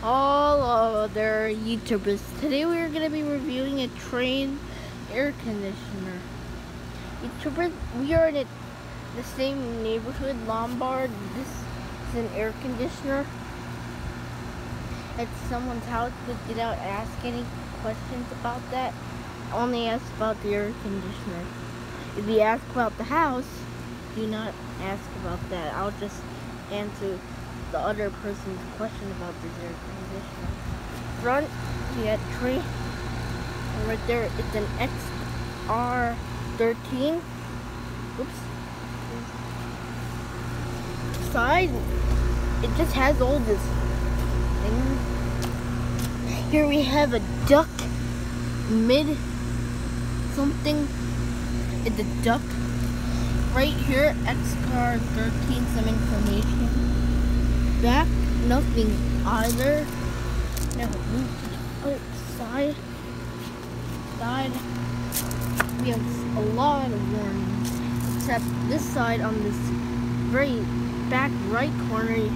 all other YouTubers. Today we are going to be reviewing a Trance air conditioner. YouTubers, we are in the same neighborhood, Lombard. This is an air conditioner at someone's house, but did not ask any questions about that. Only ask about the air conditioner. If you ask about the house, do not ask about that. I'll just answer the other person's question about this air conditioner. Front, you got tree. And right there, it's an XR13. Oops. Side, it just has all this thing. Here we have a duck mid something. It's a duck. Right here, XR13, some information. Back, nothing either. Now move to the other side. We have a lot of warnings. Except this side on this very back right corner,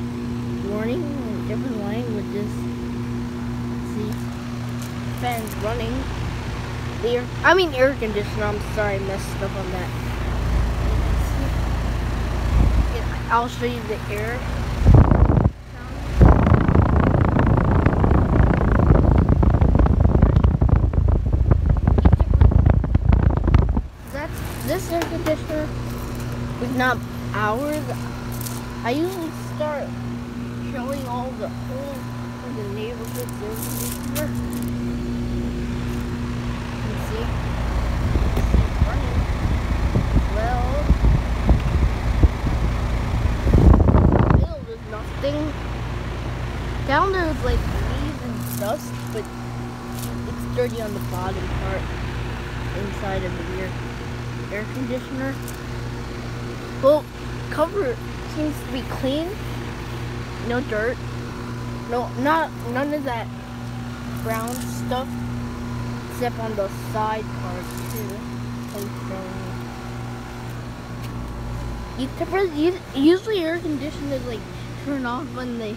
warning in different languages. Let's see. Fans running. Air conditioner. I'm sorry, I messed up on that. I'll show you the air sound. This air conditioner is not ours. I usually start showing all the whole of the neighborhood air conditioner. You can see it's running well. Nothing. Down there is like leaves and dust, but it's dirty on the bottom part inside of the air conditioner. Well, cover seems to be clean. No dirt. None of that brown stuff, except on the side part too. Usually air conditioners like turn off when the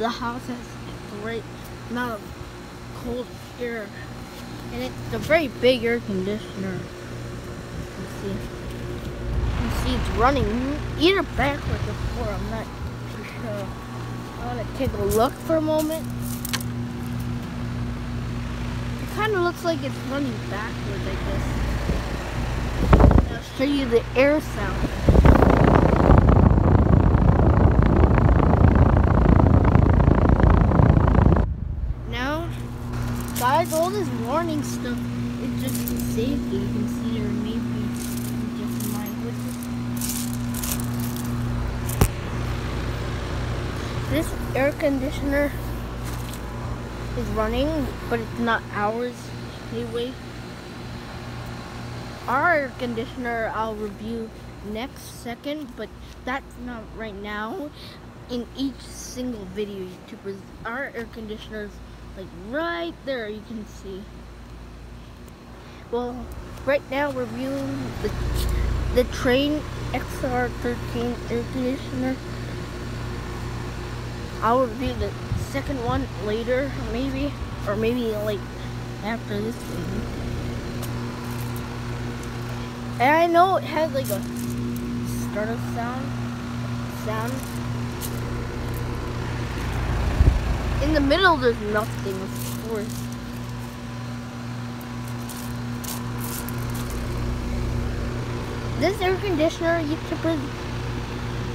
house has a great amount of cold air, and it's a very big air conditioner. You can see it's running either backwards or forward. I'm not too sure. I want to take a look for a moment. It kind of looks like it's running backwards, I guess. I'll show you the air sound. Guys, all this warning stuff is just for safety. You can see there may be different languages. This air conditioner is running, but it's not ours anyway. Our air conditioner I'll review next second, but that's not right now. In each single video, YouTubers, our air conditioners like right there, you can see. Well, right now we're viewing the Trance XR13 air conditioner. I'll review the second one later, maybe, or maybe like after this one. And I know it has like a startup sound. In the middle, there's nothing, of course. This air conditioner, you can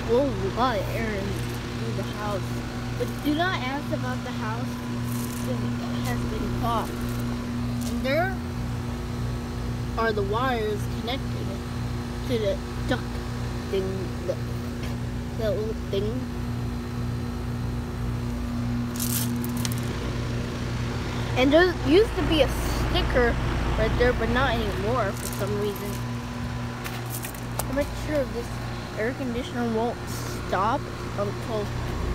blow a lot of air into the house. But do not ask about the house because it has been caught. And there are the wires connecting to the duct thing, that little thing. And there used to be a sticker right there, but not anymore for some reason. I'm not sure if this air conditioner won't stop until it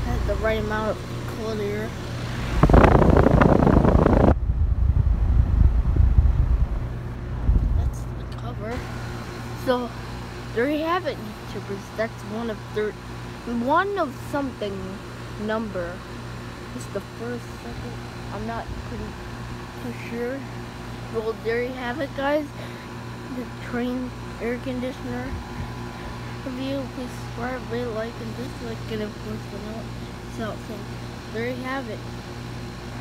has the right amount of cold air. That's the cover. So there you have it, YouTubers. That's one of something number It's the first, second. I'm not pretty too sure. Well, there you have it, guys. The Trance air conditioner review. Please subscribe, rate, like, and dislike, and of course, the note. So there you have it.